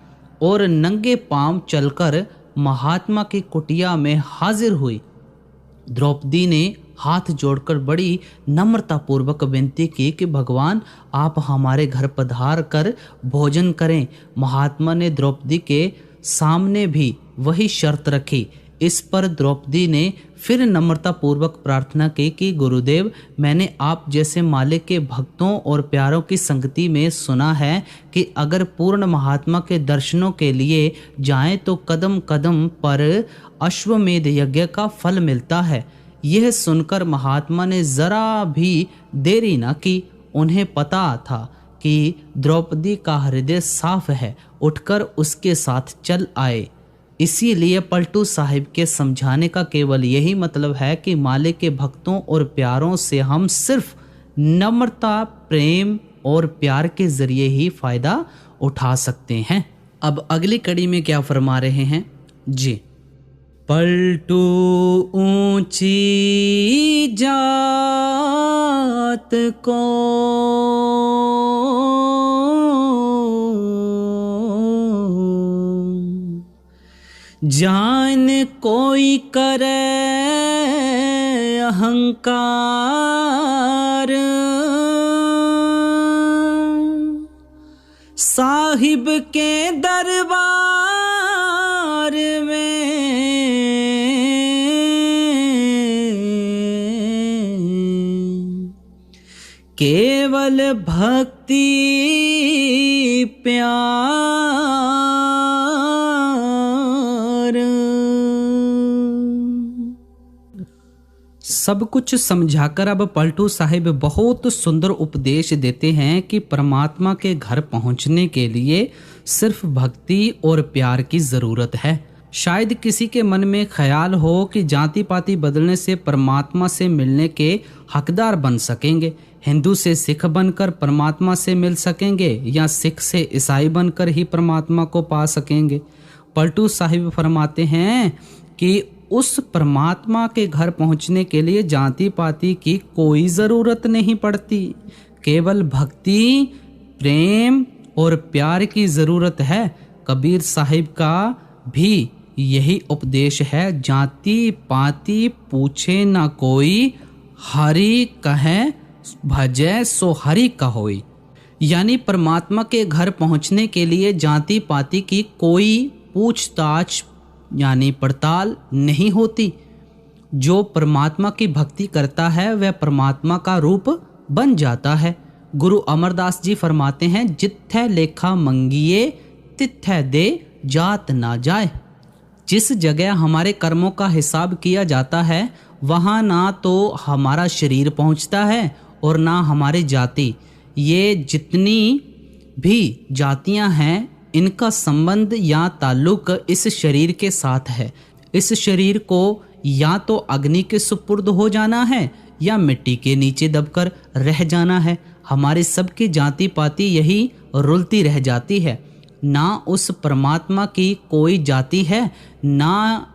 और नंगे पांव चलकर महात्मा की कुटिया में हाजिर हुई। द्रौपदी ने हाथ जोड़कर बड़ी नम्रतापूर्वक विनती की कि भगवान आप हमारे घर पधार कर भोजन करें। महात्मा ने द्रौपदी के सामने भी वही शर्त रखी। इस पर द्रौपदी ने फिर नम्रतापूर्वक प्रार्थना की कि गुरुदेव, मैंने आप जैसे मालिक के भक्तों और प्यारों की संगति में सुना है कि अगर पूर्ण महात्मा के दर्शनों के लिए जाएं तो कदम कदम पर अश्वमेध यज्ञ का फल मिलता है। यह सुनकर महात्मा ने जरा भी देरी न की। उन्हें पता था कि द्रौपदी का हृदय साफ है, उठकर उसके साथ चल आए। इसीलिए पलटू साहिब के समझाने का केवल यही मतलब है कि मालिक के भक्तों और प्यारों से हम सिर्फ नम्रता, प्रेम और प्यार के जरिए ही फायदा उठा सकते हैं। अब अगली कड़ी में क्या फरमा रहे हैं जी। पलटू ऊंची जात को जान कोई करे अहंकार, साहिब के दरबार में केवल भक्ति प्यार। सब कुछ समझाकर अब पलटू साहिब बहुत सुंदर उपदेश देते हैं कि परमात्मा के घर पहुंचने के लिए सिर्फ भक्ति और प्यार की जरूरत है। शायद किसी के मन में ख्याल हो कि जाति पाति बदलने से परमात्मा से मिलने के हकदार बन सकेंगे, हिंदू से सिख बनकर परमात्मा से मिल सकेंगे या सिख से ईसाई बनकर ही परमात्मा को पा सकेंगे। पलटू साहिब फरमाते हैं कि उस परमात्मा के घर पहुंचने के लिए जाति पाति की कोई ज़रूरत नहीं पड़ती, केवल भक्ति, प्रेम और प्यार की ज़रूरत है। कबीर साहिब का भी यही उपदेश है, जाति पाति पूछे ना कोई, हरि कहे भजै सो हरि का होई। यानी परमात्मा के घर पहुंचने के लिए जाति पाति की कोई पूछताछ यानी पड़ताल नहीं होती। जो परमात्मा की भक्ति करता है वह परमात्मा का रूप बन जाता है। गुरु अमरदास जी फरमाते हैं, जित्थै लेखा मंगिए तित्थै दे जात ना जाए। जिस जगह हमारे कर्मों का हिसाब किया जाता है वहाँ ना तो हमारा शरीर पहुँचता है और ना हमारी जाति। ये जितनी भी जातियाँ हैं इनका संबंध या ताल्लुक इस शरीर के साथ है। इस शरीर को या तो अग्नि के सुपुर्द हो जाना है या मिट्टी के नीचे दबकर रह जाना है। हमारी सबकी जाति पाति यही रुलती रह जाती है। ना उस परमात्मा की कोई जाति है, ना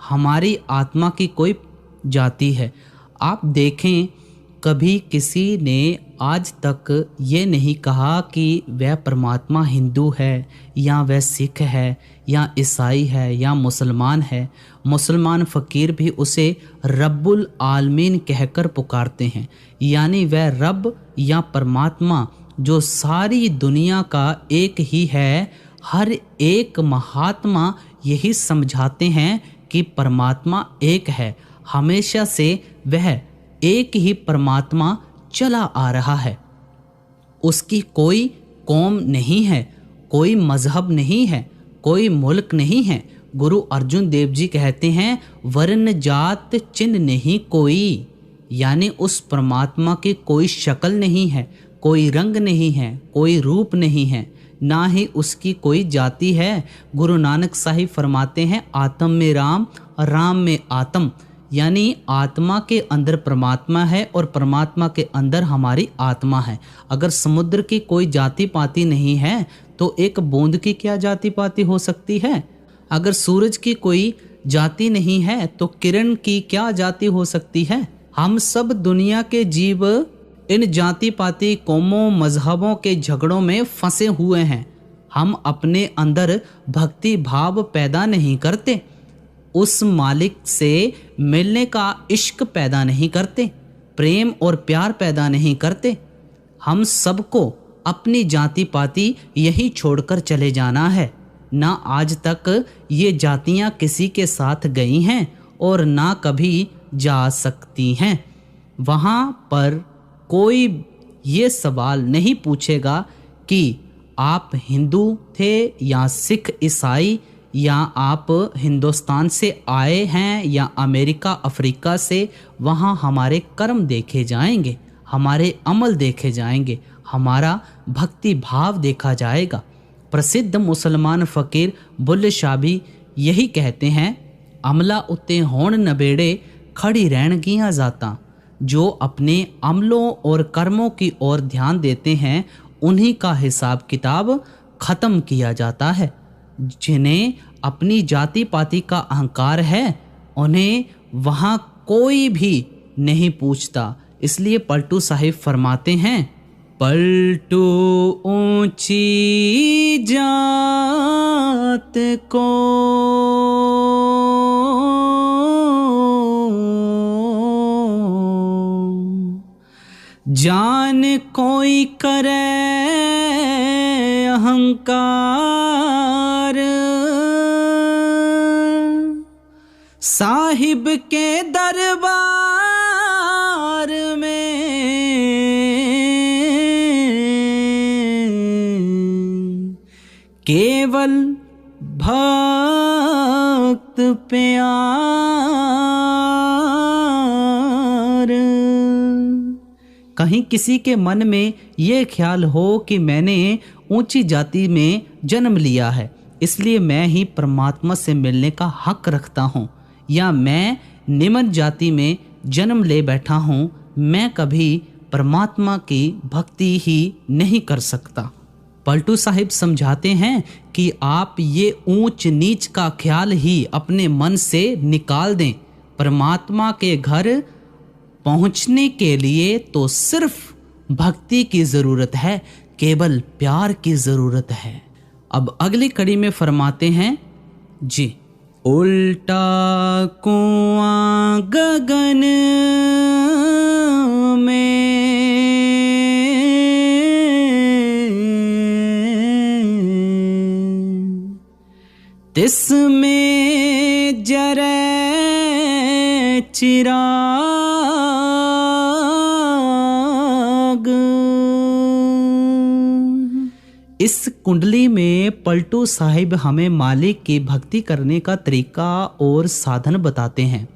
हमारी आत्मा की कोई जाति है। आप देखें, कभी किसी ने आज तक ये नहीं कहा कि वह परमात्मा हिंदू है या वह सिख है या ईसाई है या मुसलमान है। मुसलमान फ़कीर भी उसे रब्बुल आलमीन कहकर पुकारते हैं, यानी वह रब या परमात्मा जो सारी दुनिया का एक ही है, हर एक महात्मा यही समझाते हैं कि परमात्मा एक है, हमेशा से वह एक ही परमात्मा चला आ रहा है। उसकी कोई कौम नहीं है, कोई मजहब नहीं है, कोई मुल्क नहीं है। गुरु अर्जुन देव जी कहते हैं वर्ण जात चिन्ह नहीं कोई, यानी उस परमात्मा की कोई शक्ल नहीं है, कोई रंग नहीं है, कोई रूप नहीं है, ना ही उसकी कोई जाति है। गुरु नानक साहिब फरमाते हैं आत्म में राम, राम में आत्म, यानी आत्मा के अंदर परमात्मा है और परमात्मा के अंदर हमारी आत्मा है। अगर समुद्र की कोई जाति पाति नहीं है तो एक बूंद की क्या जाति पाति हो सकती है? अगर सूरज की कोई जाति नहीं है तो किरण की क्या जाति हो सकती है? हम सब दुनिया के जीव इन जाति पाति कौमों मजहबों के झगड़ों में फंसे हुए हैं। हम अपने अंदर भक्ति भाव पैदा नहीं करते, उस मालिक से मिलने का इश्क पैदा नहीं करते, प्रेम और प्यार पैदा नहीं करते। हम सबको अपनी जाति पाति यही छोड़कर चले जाना है। ना आज तक ये जातियां किसी के साथ गई हैं और ना कभी जा सकती हैं। वहाँ पर कोई ये सवाल नहीं पूछेगा कि आप हिंदू थे या सिख ईसाई, या आप हिंदुस्तान से आए हैं या अमेरिका अफ्रीका से। वहाँ हमारे कर्म देखे जाएंगे, हमारे अमल देखे जाएंगे, हमारा भक्ति भाव देखा जाएगा। प्रसिद्ध मुसलमान फ़कीर बुल्ले शाह भी यही कहते हैं, अमला उत्ते होण नबेड़े खड़ी रहणगियां जाता। जो अपने अमलों और कर्मों की ओर ध्यान देते हैं उन्हीं का हिसाब किताब ख़त्म किया जाता है। जिन्हें अपनी जाति पाति का अहंकार है उन्हें वहाँ कोई भी नहीं पूछता। इसलिए पलटू साहिब फरमाते हैं, पलटू ऊंची जात को जान कोई करे अहंकार, साहिब के दरबार में केवल भक्त प्यार। कहीं किसी के मन में ये ख्याल हो कि मैंने ऊंची जाति में जन्म लिया है इसलिए मैं ही परमात्मा से मिलने का हक रखता हूँ, या मैं निम्न जाति में जन्म ले बैठा हूँ, मैं कभी परमात्मा की भक्ति ही नहीं कर सकता। पलटू साहिब समझाते हैं कि आप ये ऊंच नीच का ख्याल ही अपने मन से निकाल दें। परमात्मा के घर पहुंचने के लिए तो सिर्फ भक्ति की ज़रूरत है, केवल प्यार की ज़रूरत है। अब अगली कड़ी में फरमाते हैं जी, उल्टा कुआं गगन में तिसमें जरे चिराग। इस कुंडली में पलटू साहिब हमें मालिक की भक्ति करने का तरीका और साधन बताते हैं।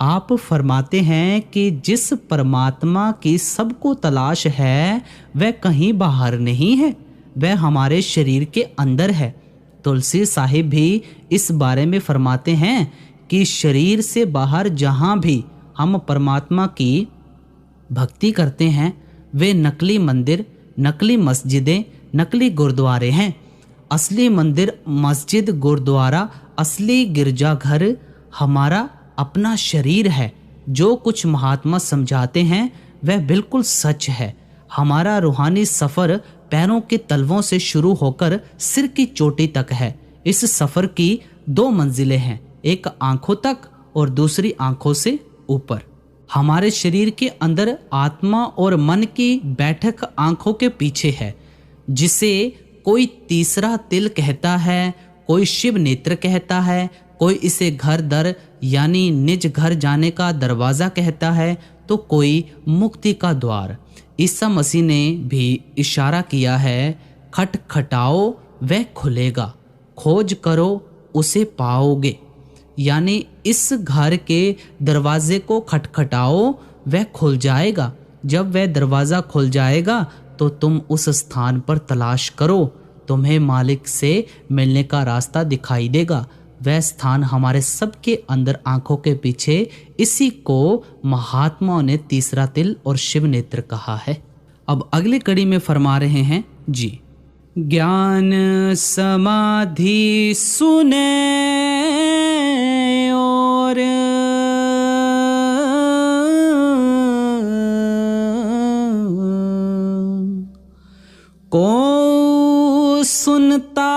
आप फरमाते हैं कि जिस परमात्मा की सबको तलाश है वह कहीं बाहर नहीं है, वह हमारे शरीर के अंदर है। तुलसी साहिब भी इस बारे में फरमाते हैं कि शरीर से बाहर जहाँ भी हम परमात्मा की भक्ति करते हैं वे नकली मंदिर, नकली मस्जिदें, नकली गुरुद्वारे हैं। असली मंदिर, मस्जिद, गुरुद्वारा, असली गिरजाघर हमारा अपना शरीर है। जो कुछ महात्मा समझाते हैं वह बिल्कुल सच है। हमारा रूहानी सफ़र पैरों के तलवों से शुरू होकर सिर की चोटी तक है। इस सफ़र की 2 मंजिलें हैं, एक आंखों तक और दूसरी आंखों से ऊपर। हमारे शरीर के अंदर आत्मा और मन की बैठक आंखों के पीछे है, जिसे कोई तीसरा तिल कहता है, कोई शिव नेत्र कहता है, कोई इसे घर दर यानी निज घर जाने का दरवाज़ा कहता है, तो कोई मुक्ति का द्वार। ईसा मसीह ने भी इशारा किया है, खटखटाओ वह खुलेगा, खोज करो उसे पाओगे। यानी इस घर के दरवाजे को खटखटाओ वह खुल जाएगा। जब वह दरवाज़ा खुल जाएगा तो तुम उस स्थान पर तलाश करो, तुम्हें मालिक से मिलने का रास्ता दिखाई देगा। वह स्थान हमारे सबके अंदर आंखों के पीछे, इसी को महात्माओं ने तीसरा तिल और शिव नेत्र कहा है। अब अगली कड़ी में फरमा रहे हैं जी, ज्ञान समाधि सुने और को सुनता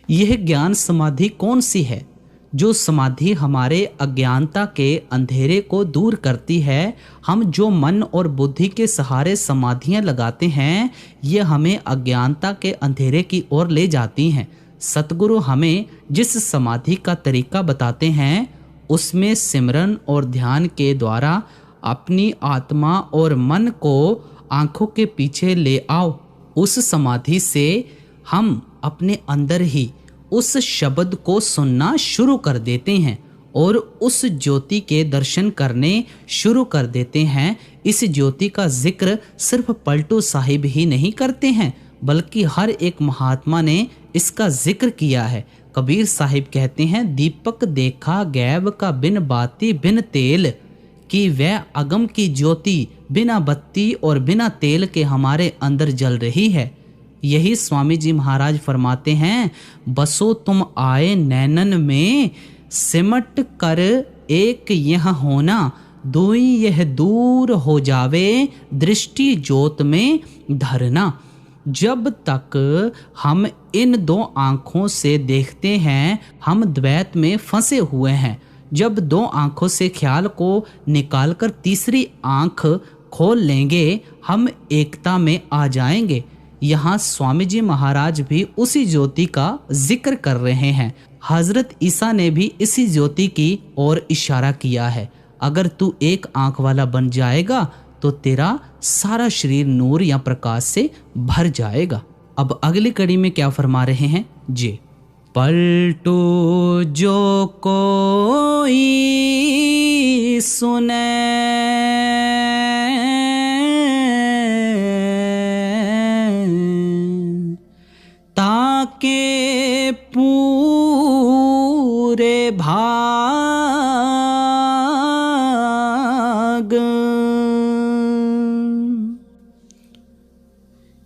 यह ज्ञान समाधि कौन सी है? जो समाधि हमारे अज्ञानता के अंधेरे को दूर करती है। हम जो मन और बुद्धि के सहारे समाधियां लगाते हैं, ये हमें अज्ञानता के अंधेरे की ओर ले जाती हैं। सतगुरु हमें जिस समाधि का तरीका बताते हैं, उसमें सिमरन और ध्यान के द्वारा अपनी आत्मा और मन को आंखों के पीछे ले आओ। उस समाधि से हम अपने अंदर ही उस शब्द को सुनना शुरू कर देते हैं और उस ज्योति के दर्शन करने शुरू कर देते हैं। इस ज्योति का जिक्र सिर्फ पलटू साहिब ही नहीं करते हैं, बल्कि हर एक महात्मा ने इसका जिक्र किया है। कबीर साहिब कहते हैं, दीपक देखा गैब का बिन बाती बिन तेल, कि वह अगम की ज्योति बिना बत्ती और बिना तेल के हमारे अंदर जल रही है। यही स्वामी जी महाराज फरमाते हैं, बसो तुम आए नैनन में, सिमट कर एक यह होना, दुई यह दूर हो जावे, दृष्टि ज्योत में धरना। जब तक हम इन दो आँखों से देखते हैं, हम द्वैत में फंसे हुए हैं। जब दो आँखों से ख्याल को निकालकर तीसरी आँख खोल लेंगे, हम एकता में आ जाएंगे। यहाँ स्वामी जी महाराज भी उसी ज्योति का जिक्र कर रहे हैं। हजरत ईसा ने भी इसी ज्योति की ओर इशारा किया है। अगर तू एक आंख वाला बन जाएगा तो तेरा सारा शरीर नूर या प्रकाश से भर जाएगा। अब अगली कड़ी में क्या फरमा रहे हैं जी, पलटू जो कोई सुने के पूरे भाग,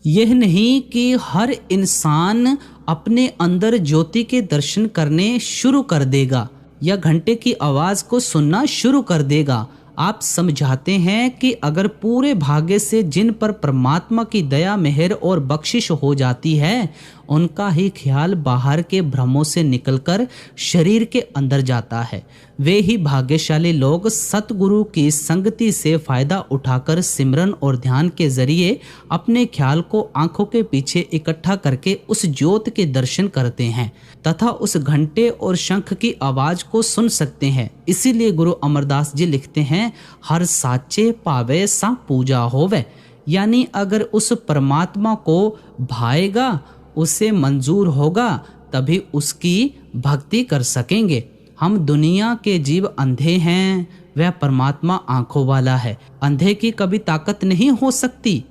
यह नहीं कि हर इंसान अपने अंदर ज्योति के दर्शन करने शुरू कर देगा या घंटे की आवाज को सुनना शुरू कर देगा। आप समझाते हैं कि अगर पूरे भाग्य से जिन पर परमात्मा की दया मेहर और बख्शिश हो जाती है, उनका ही ख्याल बाहर के भ्रमों से निकलकर शरीर के अंदर जाता है। वे ही भाग्यशाली लोग सतगुरु की संगति से फायदा उठाकर सिमरन और ध्यान के जरिए अपने ख्याल को आंखों के पीछे इकट्ठा करके उस ज्योत के दर्शन करते हैं तथा उस घंटे और शंख की आवाज को सुन सकते हैं। इसीलिए गुरु अमरदास जी लिखते हैं, हर साचे पावे सा पूजा होवे। यानी अगर उस परमात्मा को भाएगा, उसे मंजूर होगा, तभी उसकी भक्ति कर सकेंगे। हम दुनिया के जीव अंधे हैं, वह परमात्मा आंखों वाला है। अंधे की कभी ताकत नहीं हो सकती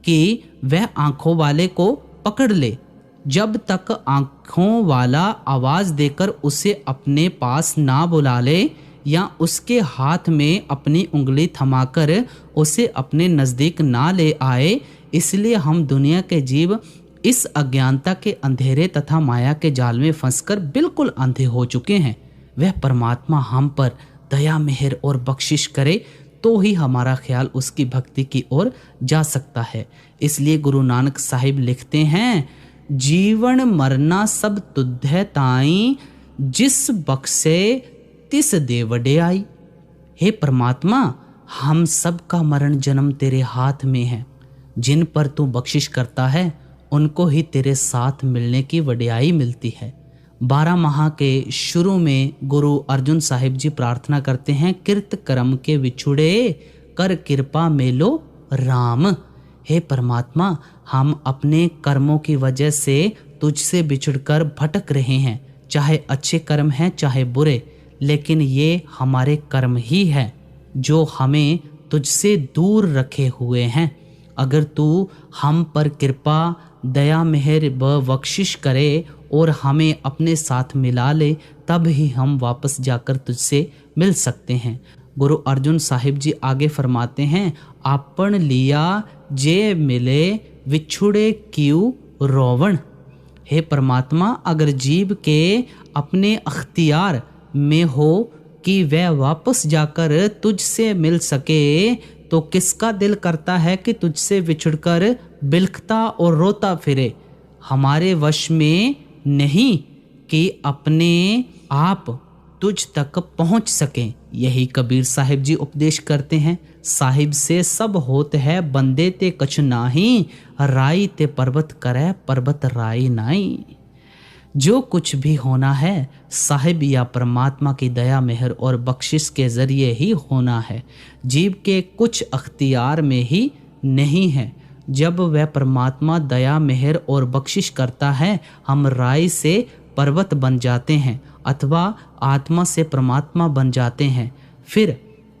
कि वह आंखों वाले को पकड़ ले। जब तक आंखों वाला आवाज देकर उसे अपने पास ना बुला ले या उसके हाथ में अपनी उंगली थमाकर उसे अपने नज़दीक ना ले आए, इसलिए हम दुनिया के जीव इस अज्ञानता के अंधेरे तथा माया के जाल में फंसकर बिल्कुल अंधे हो चुके हैं। वह परमात्मा हम पर दया मेहर और बख्शिश करे तो ही हमारा ख्याल उसकी भक्ति की ओर जा सकता है। इसलिए गुरु नानक साहिब लिखते हैं, जीवन मरना सब तुद्धे ताई, जिस बख्शे तिस दे वडेआई। हे परमात्मा, हम सब का मरण जन्म तेरे हाथ में है। जिन पर तू बख्शिश करता है उनको ही तेरे साथ मिलने की वडेआई मिलती है। 12 माह के शुरू में गुरु अर्जुन साहिब जी प्रार्थना करते हैं, किरत कर्म के विछुड़े कर कृपा मेलो राम। हे परमात्मा, हम अपने कर्मों की वजह से तुझसे बिछुड़कर भटक रहे हैं, चाहे अच्छे कर्म हैं चाहे बुरे, लेकिन ये हमारे कर्म ही हैं जो हमें तुझसे दूर रखे हुए हैं। अगर तू हम पर कृपा दया मेहर व बख्शिश करे और हमें अपने साथ मिला ले, तब ही हम वापस जाकर तुझसे मिल सकते हैं। गुरु अर्जुन साहिब जी आगे फरमाते हैं, आपन लिया जे मिले विछुड़े क्यों रोवण। हे परमात्मा, अगर जीव के अपने अख्तियार में हो कि वह वापस जाकर तुझसे मिल सके, तो किसका दिल करता है कि तुझसे बिछुड़कर बिलखता और रोता फिरे। हमारे वश में नहीं कि अपने आप तुझ तक पहुंच सकें। यही कबीर साहिब जी उपदेश करते हैं, साहिब से सब होत है बंदे ते कछ नाही, राई ते पर्वत करे पर्वत राई नाई। जो कुछ भी होना है साहिब या परमात्मा की दया मेहर और बख्शिश के ज़रिए ही होना है। जीव के कुछ अख्तियार में ही नहीं है। जब वह परमात्मा दया मेहर और बख्शिश करता है, हम राई से पर्वत बन जाते हैं अथवा आत्मा से परमात्मा बन जाते हैं। फिर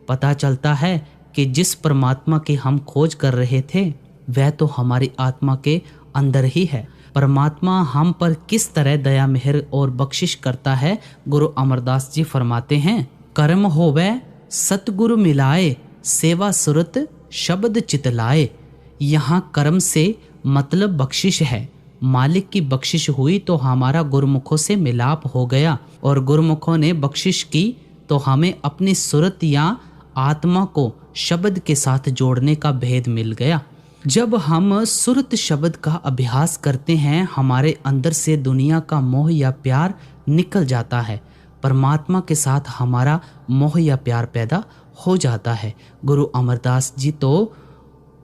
पता चलता है कि जिस परमात्मा की हम खोज कर रहे थे वह तो हमारी आत्मा के अंदर ही है। परमात्मा हम पर किस तरह दया मेहर और बख्शिश करता है, गुरु अमरदास जी फरमाते हैं, कर्म होवे सतगुरु मिलाए, सेवा सुरत शब्द चितलाए। यहाँ कर्म से मतलब बख्शिश है। मालिक की बख्शिश हुई तो हमारा गुरुमुखों से मिलाप हो गया, और गुरुमुखों ने बख्शिश की तो हमें अपनी सुरत या आत्मा को शब्द के साथ जोड़ने का भेद मिल गया। जब हम सुरत शब्द का अभ्यास करते हैं, हमारे अंदर से दुनिया का मोह या प्यार निकल जाता है। परमात्मा के साथ हमारा मोह या प्यार पैदा हो जाता है। गुरु अमरदास जी तो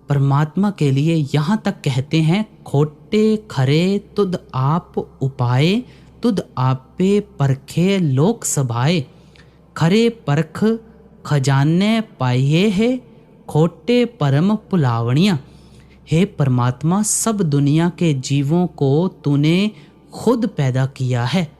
परमात्मा के लिए यहाँ तक कहते हैं, खोटे खरे तुद आप उपाए, तुद आपे परखे लोक सभाए। खरे परख खजाने पाइये है, खोटे परम पुलावणिया। हे परमात्मा, सब दुनिया के जीवों को तूने खुद पैदा किया है।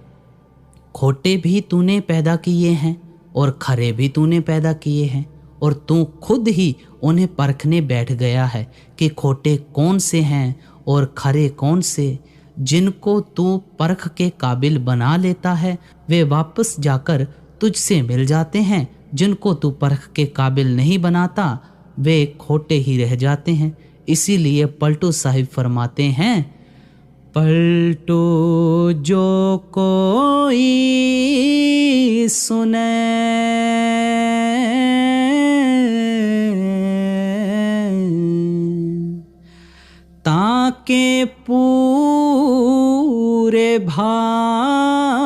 खोटे भी तूने पैदा किए हैं और खरे भी तूने पैदा किए हैं, और तू खुद ही उन्हें परखने बैठ गया है कि खोटे कौन से हैं और खरे कौन से। जिनको तू परख के काबिल बना लेता है वे वापस जाकर तुझसे मिल जाते हैं। जिनको तू परख के काबिल नहीं बनाता वे खोटे ही रह जाते हैं। इसीलिए पलटू साहिब फरमाते हैं, पलटू जो कोई सुने, ताके पूरे भाग,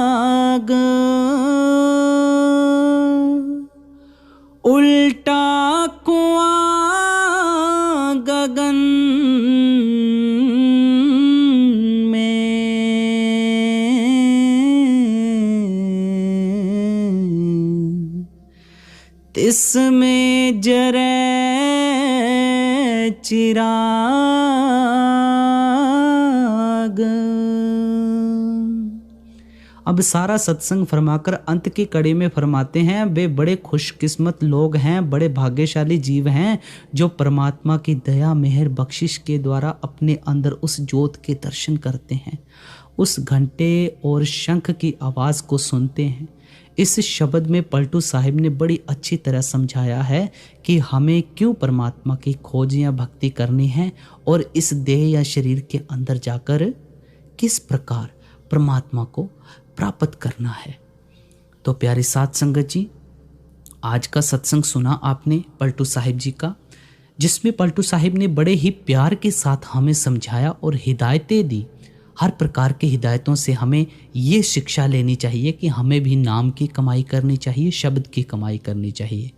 उल्टा कुआं गगन में, तिसमें जरे चिराग। अब सारा सत्संग फरमाकर अंत की कड़ी में फरमाते हैं, वे बड़े खुशकिस्मत लोग हैं, बड़े भाग्यशाली जीव हैं जो परमात्मा की दया मेहर बख्शिश के द्वारा अपने अंदर उस ज्योत के दर्शन करते हैं, उस घंटे और शंख की आवाज़ को सुनते हैं। इस शब्द में पलटू साहिब ने बड़ी अच्छी तरह समझाया है कि हमें क्यों परमात्मा की खोज या भक्ति करनी है और इस देह या शरीर के अंदर जाकर किस प्रकार परमात्मा को प्राप्त करना है। तो प्यारी साथ संगत जी, आज का सत्संग सुना आपने पलटू साहिब जी का, जिसमें पलटू साहिब ने बड़े ही प्यार के साथ हमें समझाया और हिदायतें दी। हर प्रकार की हिदायतों से हमें ये शिक्षा लेनी चाहिए कि हमें भी नाम की कमाई करनी चाहिए, शब्द की कमाई करनी चाहिए।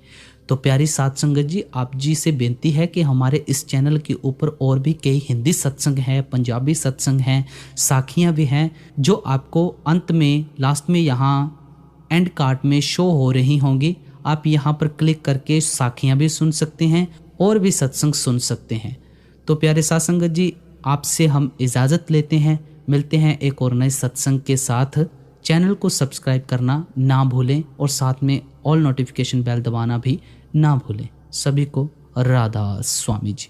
तो प्यारी साध संगत जी, आप जी से बेनती है कि हमारे इस चैनल के ऊपर और भी कई हिंदी सत्संग हैं, पंजाबी सत्संग हैं, साखियाँ भी हैं, जो आपको अंत में लास्ट में यहाँ एंड कार्ड में शो हो रही होंगी। आप यहाँ पर क्लिक करके साखियाँ भी सुन सकते हैं और भी सत्संग सुन सकते हैं। तो प्यारे साध संगत जी, आपसे हम इजाज़त लेते हैं, मिलते हैं एक और नए सत्संग के साथ। चैनल को सब्सक्राइब करना ना भूलें और साथ में ऑल नोटिफिकेशन बेल दबाना भी ना भूलें। सभी को राधा स्वामी जी।